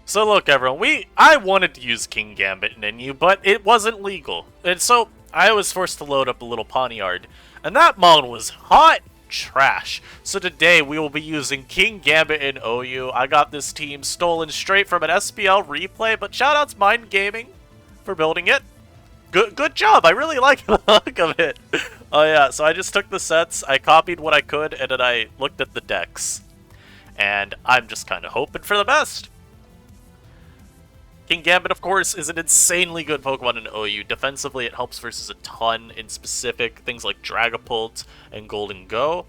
So look, everyone, I wanted to use Kingambit in NU, but it wasn't legal. And so I was forced to load up a little Pawniard. And that mon was hot trash. So today we will be using Kingambit in OU. I got this team stolen straight from an SPL replay, but shoutouts Mind Gaming for building it. Good job. I really like the look of it. Oh yeah, so I just took the sets, I copied what I could, and then I looked at the decks. And I'm just kind of hoping for the best. Kingambit, of course, is an insanely good Pokemon in OU. Defensively, it helps versus a ton in specific things like Dragapult and Golden Go.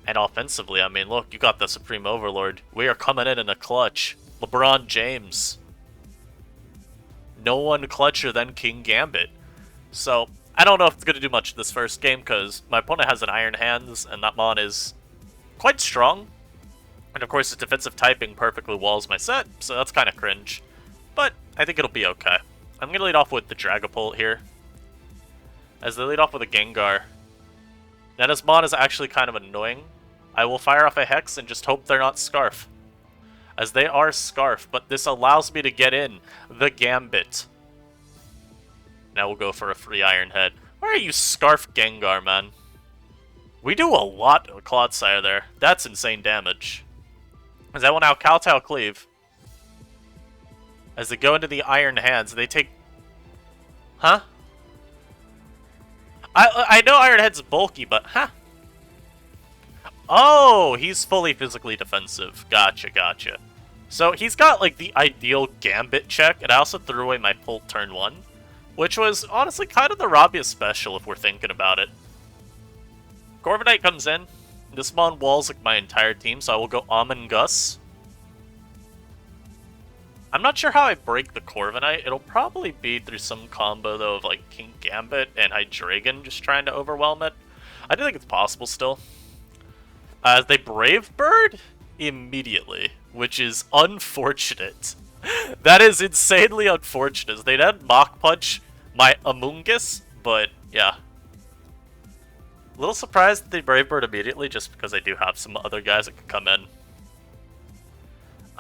And offensively, I mean, look, you got the Supreme Overlord. We are coming in a clutch. LeBron James. No one clutcher than Kingambit. So, I don't know if it's going to do much this first game, because my opponent has an Iron Hands, and that mon is quite strong. And of course, its defensive typing perfectly walls my set, so that's kind of cringe. But I think it'll be okay. I'm going to lead off with the Dragapult here, as they lead off with a Gengar. Now this mon is actually kind of annoying. I will fire off a Hex and just hope they're not Scarf, as they are Scarf, but this allows me to get in the Gambit. Now we'll go for a free Iron Head. Why are you Scarf Gengar, man? We do a lot of Clodsire there. That's insane damage. As I will now Kowtow Cleave. As they go into the Iron Hands, they take... Huh? I know Iron Head's bulky, but... Huh? Oh, he's fully physically defensive. Gotcha. So he's got, like, the ideal Gambit check, and I also threw away my Pult turn 1. Which was, honestly, kind of the Rabia special, if we're thinking about it. Corviknight comes in. This mon walls, like, my entire team, so I will go Amoonguss. I'm not sure how I break the Corviknight. It'll probably be through some combo, though, of, like, Kingambit and Hydreigon just trying to overwhelm it. I do think it's possible still. They Brave Bird immediately, which is unfortunate. That is insanely unfortunate. They did Mach Punch my Amoonguss, but yeah. A little surprised that they Brave Bird immediately, just because I do have some other guys that could come in.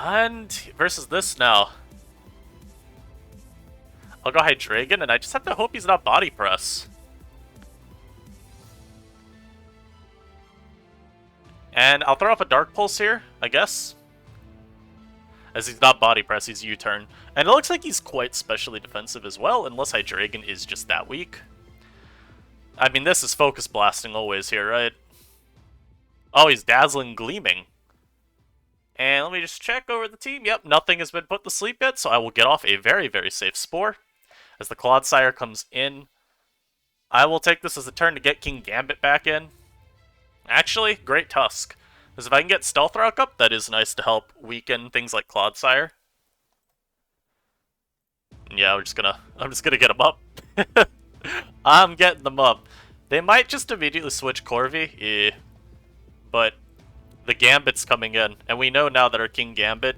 And versus this now. I'll go Hydreigon, and I just have to hope he's not Body Press. And I'll throw off a Dark Pulse here, I guess. As he's not Body Press, he's U-turn. And it looks like he's quite specially defensive as well, unless Hydreigon is just that weak. I mean, this is Focus Blasting always here, right? Oh, he's Dazzling Gleaming. And let me just check over the team. Yep, nothing has been put to sleep yet, so I will get off a very, very safe Spore. As the Clodsire comes in, I will take this as a turn to get Kingambit back in. Actually, Great Tusk. Because if I can get Stealth Rock up, that is nice to help weaken things like Clodsire. Yeah, I'm just gonna get them up. I'm getting them up. They might just immediately switch Corvi, yeah. But the Gambit's coming in, and we know now that our Kingambit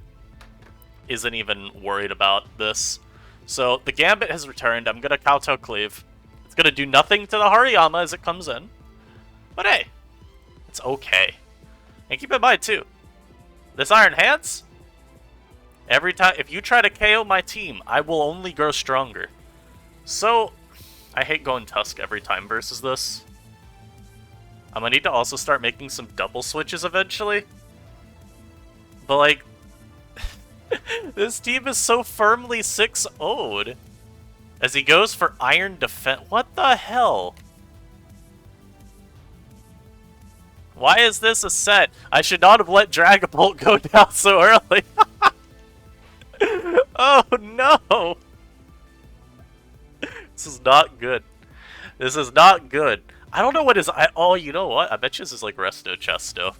isn't even worried about this. So the Gambit has returned. I'm gonna Kowtow Cleave. It's gonna do nothing to the Hariyama as it comes in. But hey, it's okay. And keep in mind too, this Iron Hands, every time, if you try to KO my team, I will only grow stronger. So, I hate going Tusk every time versus this. I'm gonna need to also start making some double switches eventually. But like, this team is so firmly 6-0'd. As he goes for Iron Defense. What the hell? Why is this a set? I should not have let Dragapult go down so early. Oh no! This is not good. This is not good. I don't know what is... oh, you know what? I bet you this is like Resto Chesto.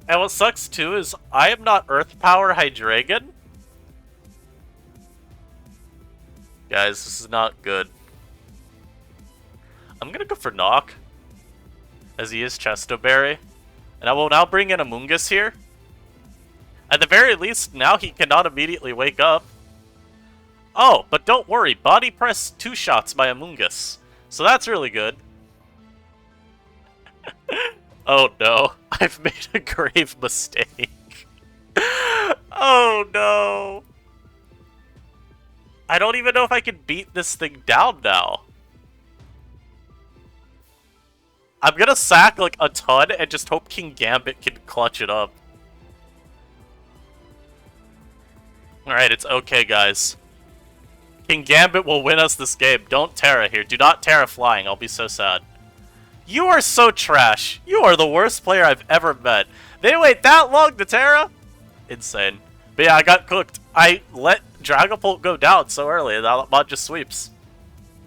And what sucks too is I am not Earth Power Hydreigon. Guys, this is not good. I'm gonna go for Knock, as he is Chesto Berry. And I will now bring in Amoonguss here. At the very least, now he cannot immediately wake up. Oh, but don't worry, Body Press 2 shots by Amoonguss. So that's really good. Oh no, I've made a grave mistake. Oh no! I don't even know if I can beat this thing down now. I'm gonna sack like a ton and just hope Kingambit can clutch it up. Alright, it's okay, guys. Kingambit will win us this game. Don't Terra here. Do not Terra flying. I'll be so sad. You are so trash. You are the worst player I've ever met. They wait that long to Terra? Insane. But yeah, I got cooked. I let Dragapult go down so early, and that mod just sweeps.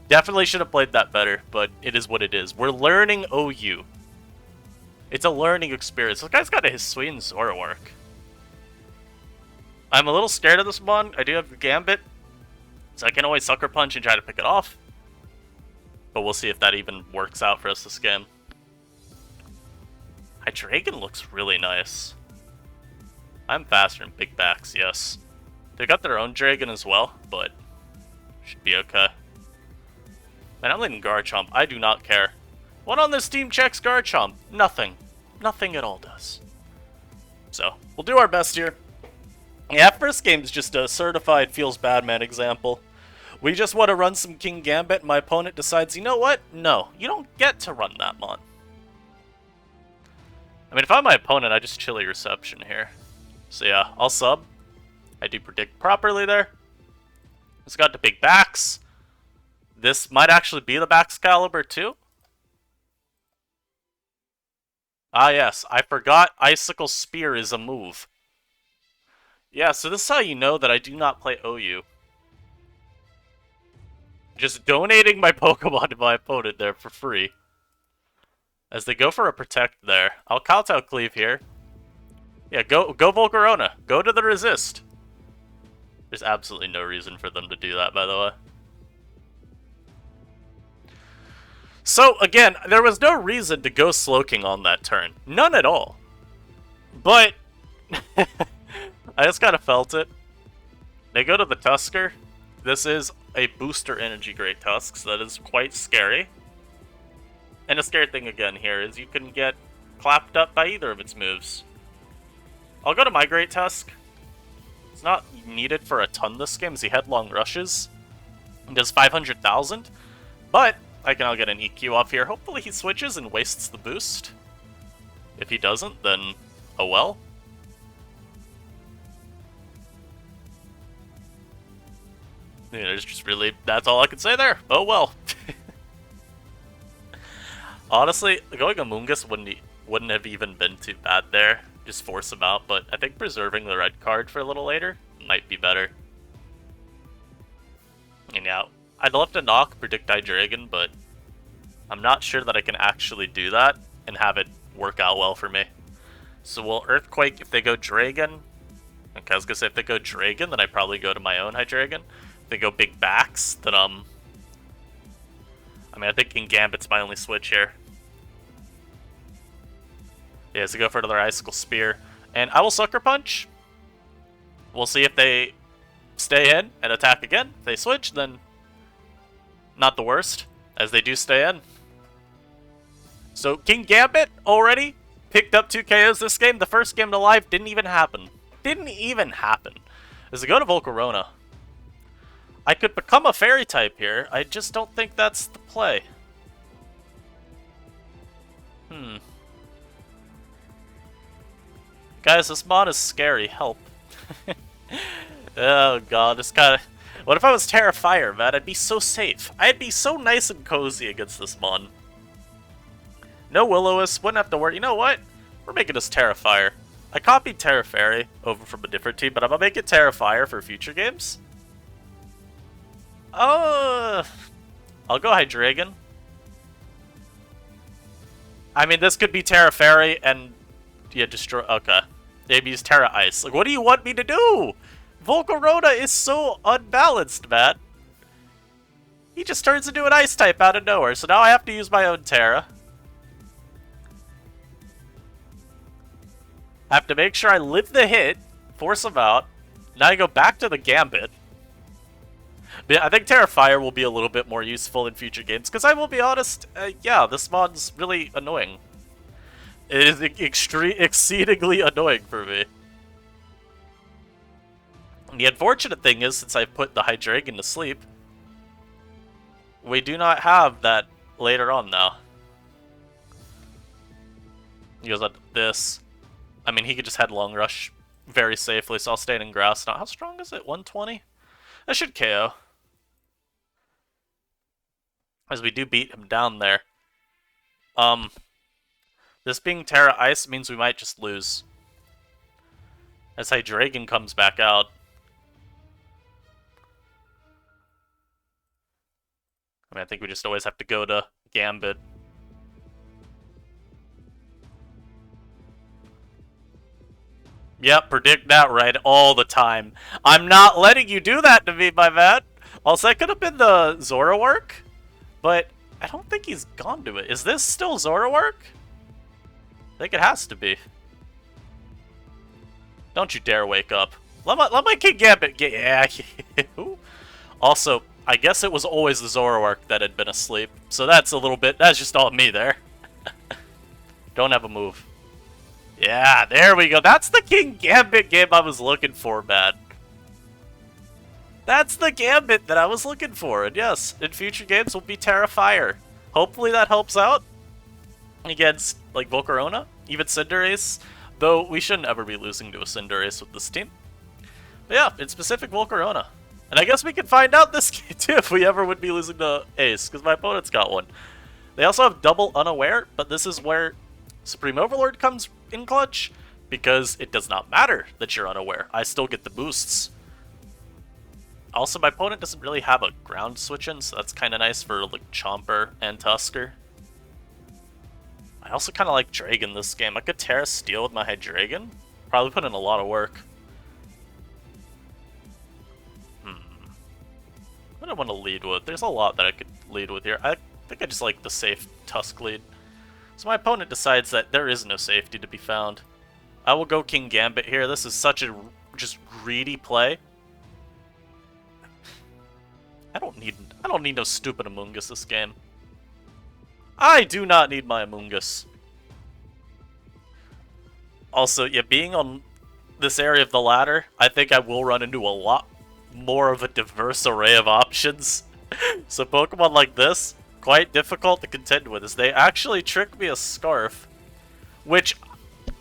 Definitely should have played that better, but it is what it is. We're learning OU. It's a learning experience. This guy's got a SOULWND Zora work. I'm a little scared of this one. I do have the Gambit, so I can always Sucker Punch and try to pick it off. But we'll see if that even works out for us this game. Hydreigon looks really nice. I'm faster in big backs, yes. They got their own Dragon as well, but should be okay. Man, I'm leading Garchomp. I do not care. What on this team checks Garchomp? Nothing. Nothing at all does. So, we'll do our best here. Yeah, first game's just a certified feels bad man example. We just want to run some Kingambit, and my opponent decides, you know what? No, you don't get to run that mon. I mean, if I'm my opponent, I just chilly reception here. So yeah, I'll sub. I do predict properly there. It's got the big backs. This might actually be the Baxcalibur too. Ah yes, I forgot Icicle Spear is a move. Yeah, so this is how you know that I do not play OU. Just donating my Pokemon to my opponent there for free. As they go for a Protect there. I'll Kowtow Cleave here. Yeah, go Volcarona. Go to the Resist. There's absolutely no reason for them to do that, by the way. So, again, there was no reason to go Slowking on that turn. None at all. But, I just kind of felt it. They go to the Tusker. This is a booster energy Great Tusk, so that is quite scary. And the scary thing again here is you can get clapped up by either of its moves. I'll go to my Great Tusk. It's not needed for a ton this game as he Headlong Rushes. He does 500,000, but I'll get an EQ off here. Hopefully he switches and wastes the boost. If he doesn't, then oh well. Yeah, there's just really, that's all I can say there. Oh well. Honestly, going Amoonguss wouldn't have even been too bad there. Just force him out, but I think preserving the red card for a little later might be better. And yeah, I'd love to knock Predict Hydreigon, but I'm not sure that I can actually do that and have it work out well for me. So we'll Earthquake if they go Dragon. Okay, I was gonna say if they go Dragon, then I probably go to my own Hydreigon. If they go big backs, then I mean, I think Kingambit's my only switch here. Yeah, so go for another Icicle Spear. And I will Sucker Punch. We'll see if they stay in and attack again. If they switch, then not the worst, as they do stay in. So Kingambit already picked up 2 KOs this game. The first game to live didn't even happen. Didn't even happen. As they go to Volcarona. I could become a Fairy type here. I just don't think that's the play. Guys, this mod is scary. Help. Oh god, this kind of... What if I was Terrifier, man? I'd be so safe. I'd be so nice and cozy against this mod. No Will-O-Wisp, wouldn't have to worry. You know what? We're making this Terrifier. I copied Terrafairy over from a different team, but I'm gonna make it Terrifier for future games. I'll go Hydreigon. I mean, this could be Terrafairy and... Yeah, destroy... Okay. Maybe use Terra Ice. Like, what do you want me to do? Volcarona is so unbalanced, man. He just turns into an Ice type out of nowhere, so now I have to use my own Terra. I have to make sure I live the hit, force him out. Now I go back to the Gambit. But yeah, I think Terrifier will be a little bit more useful in future games, because I will be honest, yeah, this mod's really annoying. It is exceedingly annoying for me. The unfortunate thing is, since I've put the Hydreigon to sleep, we do not have that later on now. He goes on this. I mean, he could just Headlong Rush very safely, so I'll stay in grass now. How strong is it? 120? That should KO. As we do beat him down there. This being Terra Ice means we might just lose. As Hydreigon comes back out. I mean, I think we just always have to go to Gambit. Yep, predict that right all the time. I'm not letting you do that to me, my man. Also, that could have been the Zoroark, but I don't think he's gone to it. Is this still Zoroark? I think it has to be. Don't you dare wake up. Let my Kingambit get... Yeah. Also, I guess it was always the Zoroark that had been asleep. So that's a little bit... That's just all me there. Don't have a move. Yeah, there we go. That's the Kingambit game I was looking for, man. That's the Gambit that I was looking for. And yes, in future games we'll be Terra Fire. Hopefully that helps out against, like, Volcarona, even Cinderace. Though we shouldn't ever be losing to a Cinderace with this team. But yeah, in specific, Volcarona. And I guess we can find out this game too if we ever would be losing to Ace, because my opponent's got one. They also have double Unaware, but this is where Supreme Overlord comes in clutch, because it does not matter that you're unaware. I still get the boosts. Also, my opponent doesn't really have a ground switch in, so that's kind of nice for like Chomper and Tusker. I also kind of like Dragon this game. I could Terra Steel with my Hydreigon. Probably put in a lot of work. What do I want to lead with? There's a lot that I could lead with here. I think I just like the safe Tusk lead. So my opponent decides that there is no safety to be found. I will go Kingambit here. This is such a just greedy play. I don't need no stupid Amoonguss this game. I do not need my Amoonguss. Also, yeah, being on this area of the ladder, I think I will run into a lot more of a diverse array of options. So Pokemon like this, quite difficult to contend with, as they actually trick me a Scarf. Which,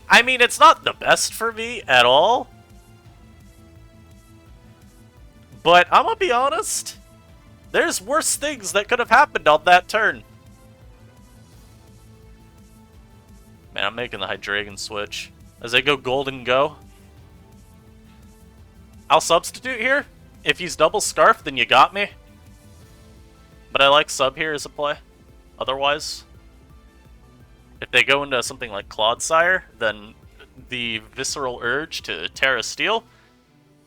I mean, it's not the best for me at all. But I'm gonna be honest, there's worse things that could have happened on that turn. Man, I'm making the Hydreigon switch. As they go Golden Go. I'll substitute here. If he's double Scarf, then you got me. But I like sub here as a play. Otherwise, if they go into something like Clodsire, then the visceral urge to Terra Steel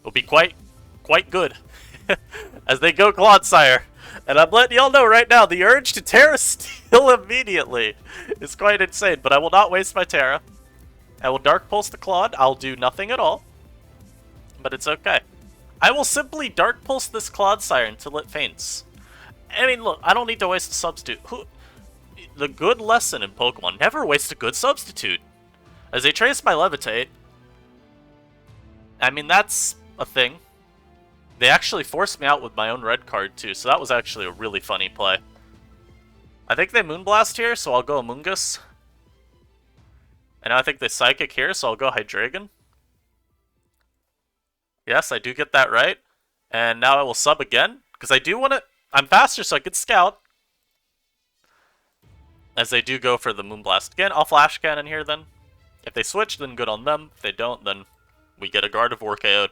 will be quite good. As they go Clodsire. And I'm letting y'all know right now, the urge to Terra Steel immediately is quite insane. But I will not waste my Terra. I will Dark Pulse the Claude. I'll do nothing at all. But it's okay. I will simply Dark Pulse this Clodsire until it faints. I mean, look, I don't need to waste a substitute. The good lesson in Pokemon, never waste a good substitute. As they trace my Levitate, I mean, that's a thing. They actually forced me out with my own red card, too, so that was actually a really funny play. I think they Moonblast here, so I'll go Amoonguss. And I think they Psychic here, so I'll go Hydreigon. Yes, I do get that right. And now I will sub again, because I do want to... I'm faster, so I can Scout. As they do go for the Moonblast again. I'll Flash Cannon here, then. If they switch, then good on them. If they don't, then we get a Gardevoir KO'd.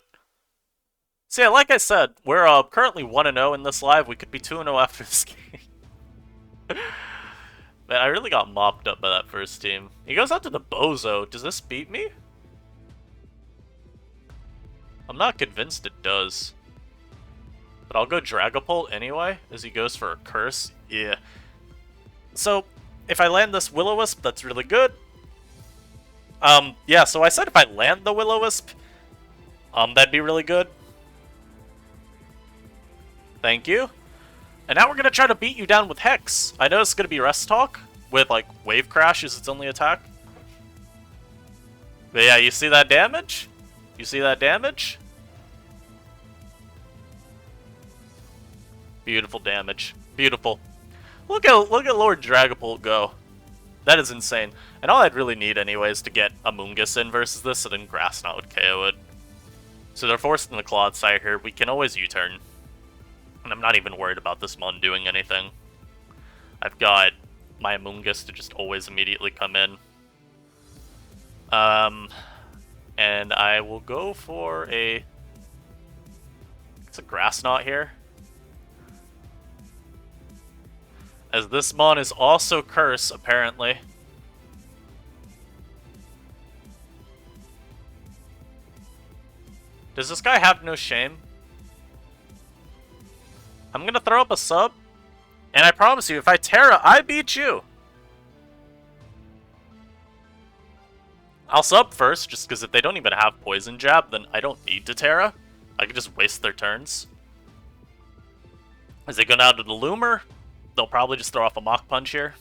So yeah, like I said, we're currently 1-0 in this live. We could be 2-0 after this game. Man, I really got mopped up by that first team. He goes out to the Bozo. Does this beat me? I'm not convinced it does. But I'll go Dragapult anyway, as he goes for a Curse. Yeah. So, if I land this Will-O-Wisp, that's really good. Yeah, so I said if I land the Will-O-Wisp, that'd be really good. Thank you. And now we're going to try to beat you down with Hex. I know it's going to be Rest Talk, with, like, Wave Crash as its only attack. But yeah, you see that damage? You see that damage? Beautiful damage. Beautiful. Look at Lord Dragapult go. That is insane. And all I'd really need anyway is to get Amoonguss in versus this, and then Grass Knot would KO it. So they're forced in the Clodsire here. We can always U-turn. And I'm not even worried about this mon doing anything. I've got my Amoonguss to just always immediately come in. And I will go for a... It's a Grass Knot here. As this mon is also Curse, apparently. Does this guy have no shame? I'm gonna throw up a sub, and I promise you, if I Terra, I beat you! I'll sub first, just because if they don't even have Poison Jab, then I don't need to Terra. I can just waste their turns. As they go down to the Loomer, they'll probably just throw off a Mach Punch here.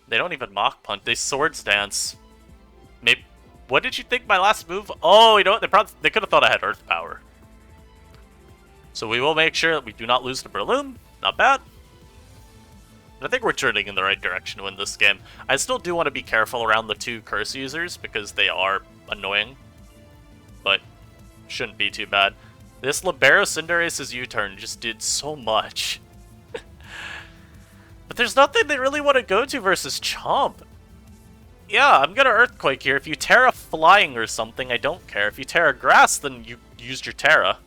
They don't even Mach Punch, they Swords Dance. Maybe. What did you think my last move? Oh, you know what? They could have thought I had Earth Power. So we will make sure that we do not lose to Breloom. Not bad. I think we're turning in the right direction to win this game. I still do want to be careful around the two Curse users because they are annoying. But shouldn't be too bad. This Libero Cinderace's U-turn just did so much. But there's nothing they really want to go to versus Chomp. Yeah, I'm gonna Earthquake here. If you Terra Flying or something, I don't care. If you Terra Grass, then you used your Terra.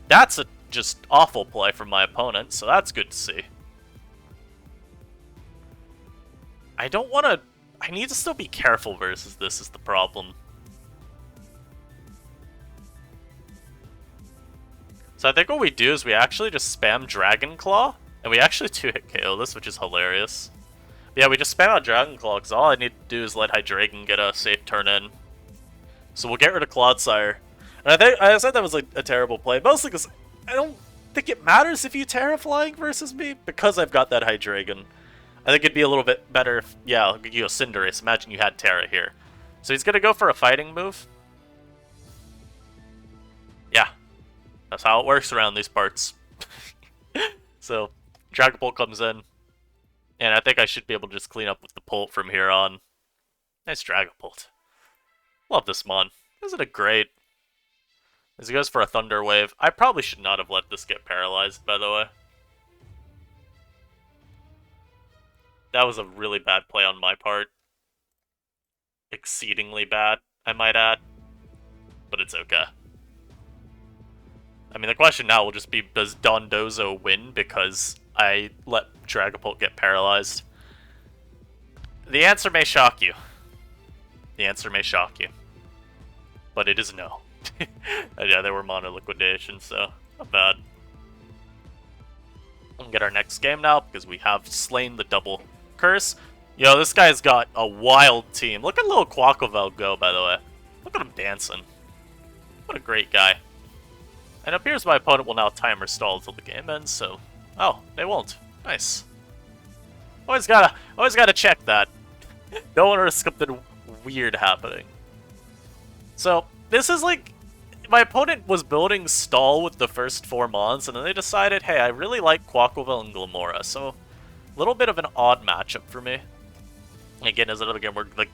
That's a just awful play from my opponent, so that's good to see. I don't want to... I need to still be careful versus this is the problem. So I think what we do is we actually just spam Dragon Claw, and we actually 2-hit KO this, which is hilarious. But yeah, we just spam out Dragon Claw, because all I need to do is let Hydreigon get a safe turn in. So we'll get rid of Clodsire. And I said that was like a terrible play, mostly because I don't think it matters if you Terra Flying versus me, because I've got that Hydreigon. I think it'd be a little bit better if, yeah, you know, Cinderace. Imagine you had Terra here. So he's going to go for a fighting move. Yeah. That's how it works around these parts. So, Dragapult comes in. And I think I should be able to just clean up with the Pult from here on. Nice Dragapult. Love this mon. Isn't it great? As he goes for a Thunder Wave. I probably should not have let this get paralyzed, by the way. That was a really bad play on my part. Exceedingly bad, I might add. But it's okay. I mean, the question now will just be, does Dondozo win because I let Dragapult get paralyzed? The answer may shock you. The answer may shock you. But it is no. Yeah, they were Mono Liquidation, so not bad. We'll get our next game now, because we have slain the double Curse. Yo, this guy's got a wild team. Look at little Quaquaval go, by the way. Look at him dancing. What a great guy. And it appears my opponent will now timer stall until the game ends, so... Oh, they won't. Nice. Always gotta check that. Don't want to risk something weird happening. So, this is like... My opponent was building stall with the first 4 mons, and then they decided, hey, I really like Quaquaval and Glamora, so... A little bit of an odd matchup for me. Again, as another game where the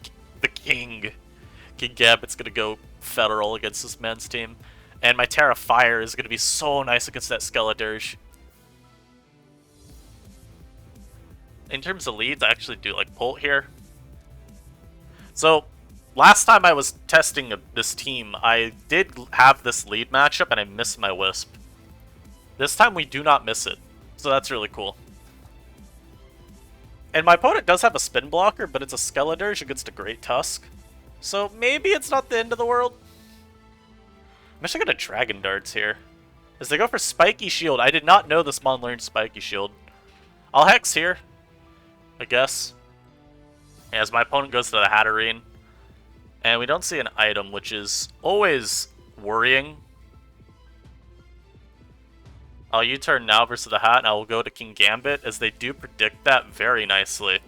Kingambit's gonna go federal against this man's team. And my Terra Fire is gonna be so nice against that Skeledirge. In terms of leads, I actually do like Pult here. So, last time I was testing this team, I did have this lead matchup and I missed my Wisp. This time we do not miss it, so that's really cool. And my opponent does have a spin blocker, but it's a Skeledirge against a Great Tusk. So maybe it's not the end of the world. I'm actually going to Dragon Darts here. As they go for Spiky Shield. I did not know this mon learned Spiky Shield. I'll Hex here, I guess. As my opponent goes to the Hatterene. And we don't see an item, which is always worrying. I'll U-turn now versus the Hat, and I will go to Kingambit, as they do predict that very nicely.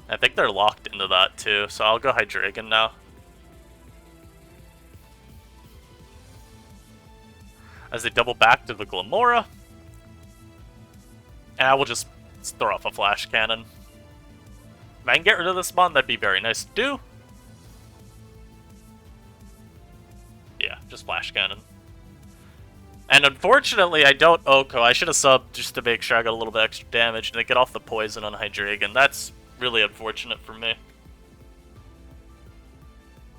I think they're locked into that too, so I'll go Hydreigon now. as they double back to the Glamora. And I will just throw off a flash cannon. If I can get rid of this mon, that'd be very nice to do. Yeah, just flash cannon. And unfortunately, I don't Oko. I should have subbed just to make sure I got a little bit extra damage and they get off the poison on Hydreigon. That's really unfortunate for me.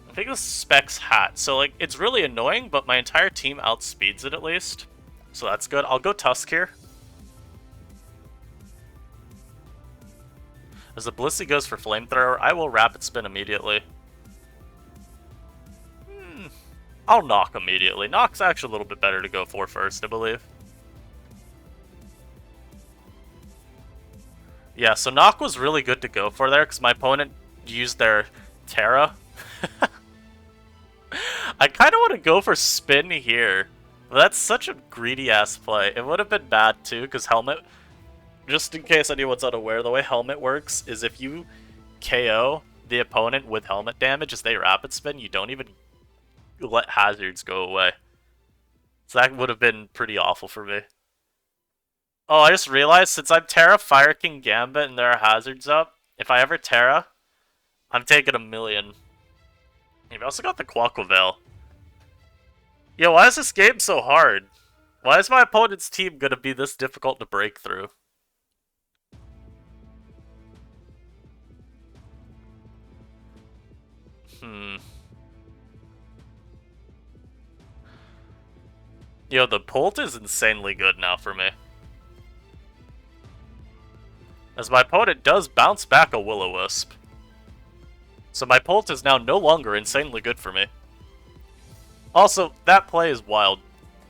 I think this is Specs hat, so like it's really annoying, but my entire team outspeeds it at least. So that's good. I'll go Tusk here. As the Blissey goes for Flamethrower, I will Rapid Spin immediately. I'll Knock immediately. Knock's actually a little bit better to go for first, I believe. Yeah, so Knock was really good to go for there, because my opponent used their Terra. I kind of want to go for Spin here. But that's such a greedy-ass play. It would have been bad, too, because Helmet... Just in case anyone's unaware, the way Helmet works is if you KO the opponent with Helmet damage as they Rapid Spin, you don't even let hazards go away. So that would have been pretty awful for me. Oh, I just realized, since I'm Terra, Fire King Gambit, and there are hazards up, if I ever Terra, I'm taking 1,000,000. You've also got the Quaquavel. Yo, why is this game so hard? Why is my opponent's team gonna be this difficult to break through? Yo, the Pult is insanely good now for me. As my opponent does bounce back a Will-O-Wisp. So my Pult is now no longer insanely good for me. Also, that play is wild.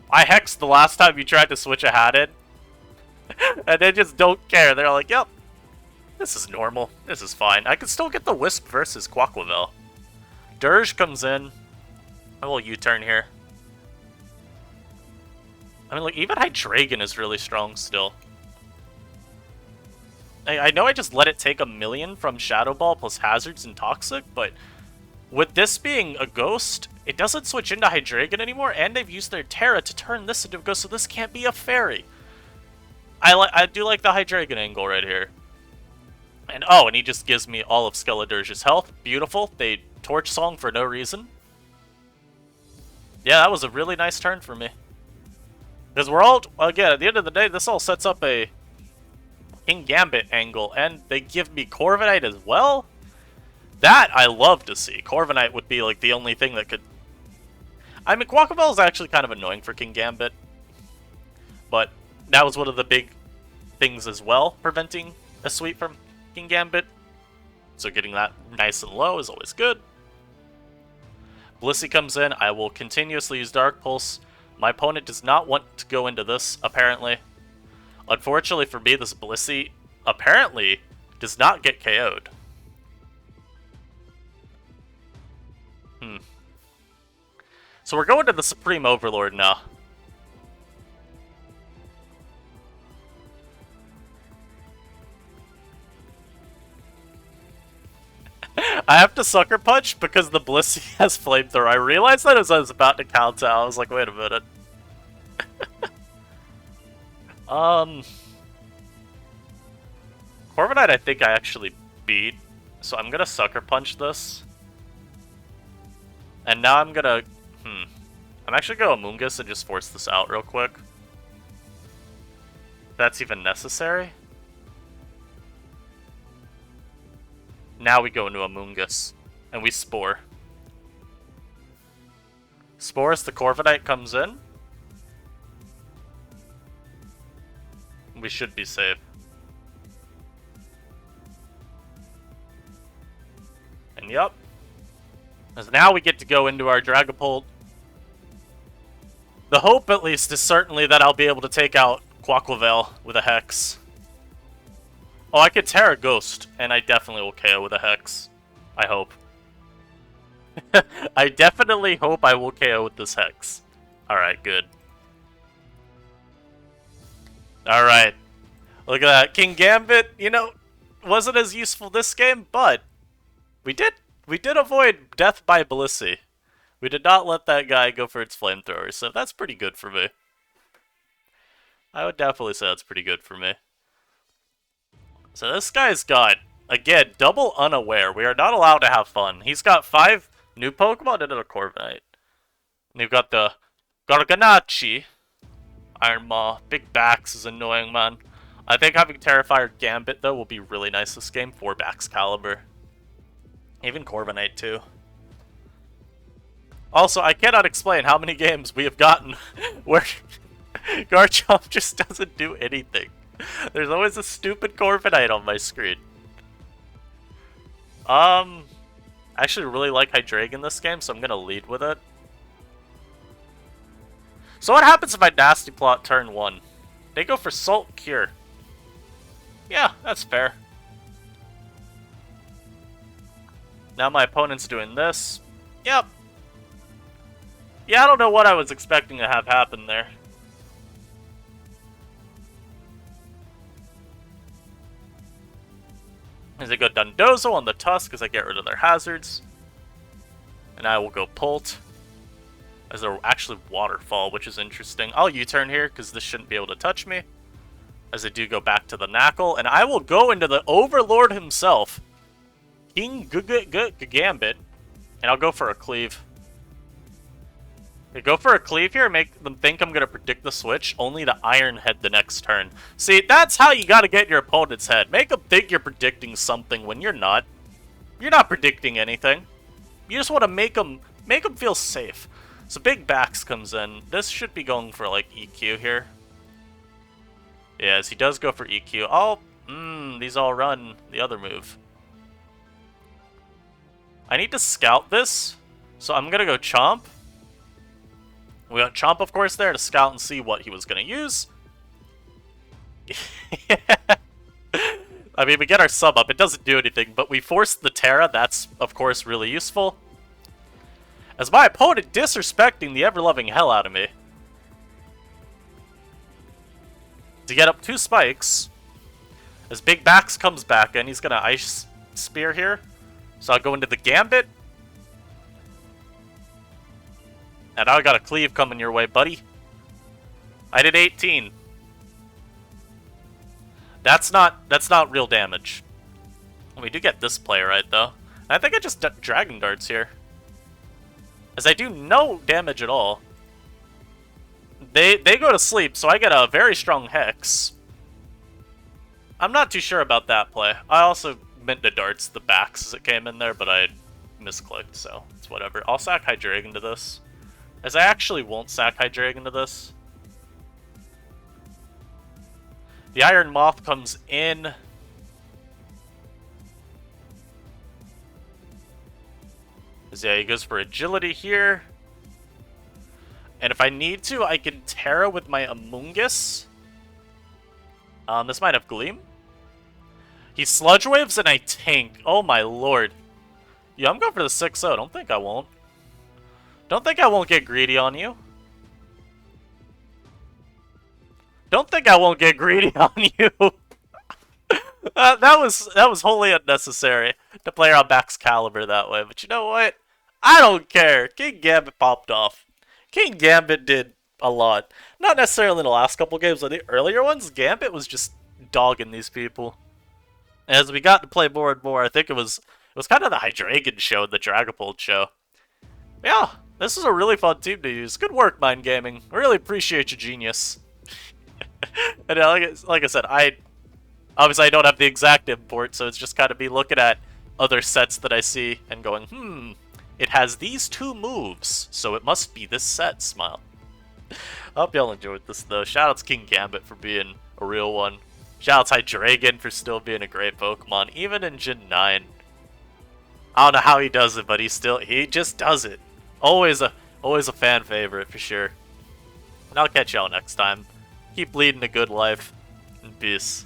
I hexed the last time you tried to switch a hat in. And they just don't care. They're like, yep, this is normal. This is fine. I can still get the Wisp versus Quaquavel. Dirge comes in. I will U-turn here. I mean, like, even Hydreigon is really strong still. I know I just let it take 1,000,000 from Shadow Ball plus Hazards and Toxic, but with this being a Ghost, it doesn't switch into Hydreigon anymore, and they've used their Terra to turn this into a Ghost, so this can't be a Fairy. I do like the Hydreigon angle right here. And oh, and he just gives me all of Skeledirge's health. Beautiful. They Torch Song for no reason. Yeah, that was a really nice turn for me. Because we're all, again, at the end of the day, this all sets up a Kingambit angle, and they give me Corviknight as well? That I love to see. Corviknight would be like the only thing that could... I mean, Quaquavel is actually kind of annoying for Kingambit, but that was one of the big things as well, preventing a sweep from Kingambit. So getting that nice and low is always good. Blissey comes in. I will continuously use Dark Pulse. My opponent does not want to go into this, apparently. Unfortunately for me, this Blissey apparently does not get KO'd. So we're going to the Supreme Overlord now. I have to Sucker Punch because the Blissey has Flamethrower. I realized that as I was about to counter, I was like, wait a minute. Corviknight I think I actually beat, so I'm gonna Sucker Punch this. And now I'm gonna... I'm actually gonna Amoonguss and just force this out real quick. If that's even necessary. Now we go into Amoonguss, and we Spore. Spore as the Corviknight comes in. We should be safe. And yup. As now we get to go into our Dragapult. The hope, at least, is certainly that I'll be able to take out Quaquavel with a Hex. Oh, I could Terra Ghost, and I definitely will KO with a Hex. I hope. I definitely hope I will KO with this Hex. Alright, good. Alright. Look at that. Kingambit, you know, wasn't as useful this game, but we did avoid death by Blissey. We did not let that guy go for its Flamethrower, so that's pretty good for me. I would definitely say that's pretty good for me. So this guy's got, again, double unaware. We are not allowed to have fun. He's got 5 new Pokemon and a Corviknight. And you've got the Garganachi. Iron Maw. Big Backs is annoying, man. I think having Terrifier Gambit, though, will be really nice this game for Backs Caliber. Even Corviknight, too. Also, I cannot explain how many games we have gotten where Garchomp just doesn't do anything. There's always a stupid Corviknight on my screen. I actually really like Hydreigon this game, so I'm gonna lead with it. So what happens if I Nasty Plot turn 1? They go for Salt Cure. Yeah, that's fair. Now my opponent's doing this. Yep. Yeah, I don't know what I was expecting to have happen there. As I go Dundozo on the Tusk as I get rid of their hazards. And I will go Pult. As they're actually Waterfall, which is interesting. I'll U-turn here, because this shouldn't be able to touch me. As I do go back to the Knackle. And I will go into the Overlord himself. Kingambit. And I'll go for a Cleave. I go for a Cleave here and make them think I'm going to predict the switch, only to Iron Head the next turn. See, that's how you got to get your opponent's head. Make them think you're predicting something when you're not. You're not predicting anything. You just want to make them feel safe. So Big Backs comes in. This should be going for, like, EQ here. Yes, he does go for EQ. Oh, these all run the other move. I need to scout this, so I'm going to go Chomp. We got Chomp, of course, there to scout and see what he was going to use. I mean, we get our sub up. It doesn't do anything, but we forced the Terra. That's, of course, really useful. As my opponent disrespecting the ever-loving hell out of me. To get up 2 spikes. As Big Backs comes back in, he's going to Ice Spear here. So I'll go into the Gambit. And I got a Cleave coming your way, buddy. I did 18. That's not real damage. We do get this play right, though. And I think I just Dragon Darts here. As I do no damage at all. They go to sleep, so I get a very strong Hex. I'm not too sure about that play. I also meant to Darts the Backs as it came in there, but I misclicked, so it's whatever. I'll sack Hydreigon to this. As I actually won't sack Hydreigon to this. The Iron Moth comes in. As yeah, he goes for Agility here. And if I need to, I can Terra with my Amoonguss. This might have Gleam. He Sludge Waves and I tank. Oh my lord. Yeah, I'm going for the 6-0. Don't think I won't. Don't think I won't get greedy on you. Don't think I won't get greedy on you. That was wholly unnecessary to play around Backs Caliber that way. But you know what? I don't care. Kingambit popped off. Kingambit did a lot. Not necessarily in the last couple games, but the earlier ones, Gambit was just dogging these people. As we got to play more and more, I think it was kind of the Hydreigon show, the Dragapult show. Yeah, this is a really fun team to use. Good work, Mind Gaming. I really appreciate your genius. And like I said, obviously I don't have the exact import, so it's just kind of me looking at other sets that I see and going, it has these 2 moves, so it must be this set, smile. I hope y'all enjoyed this, though. Shoutouts Kingambit for being a real one. Shoutouts Hydreigon for still being a great Pokemon, even in Gen 9. I don't know how he does it, but he just does it. Always a fan favorite, for sure. And I'll catch y'all next time. Keep leading a good life, and peace.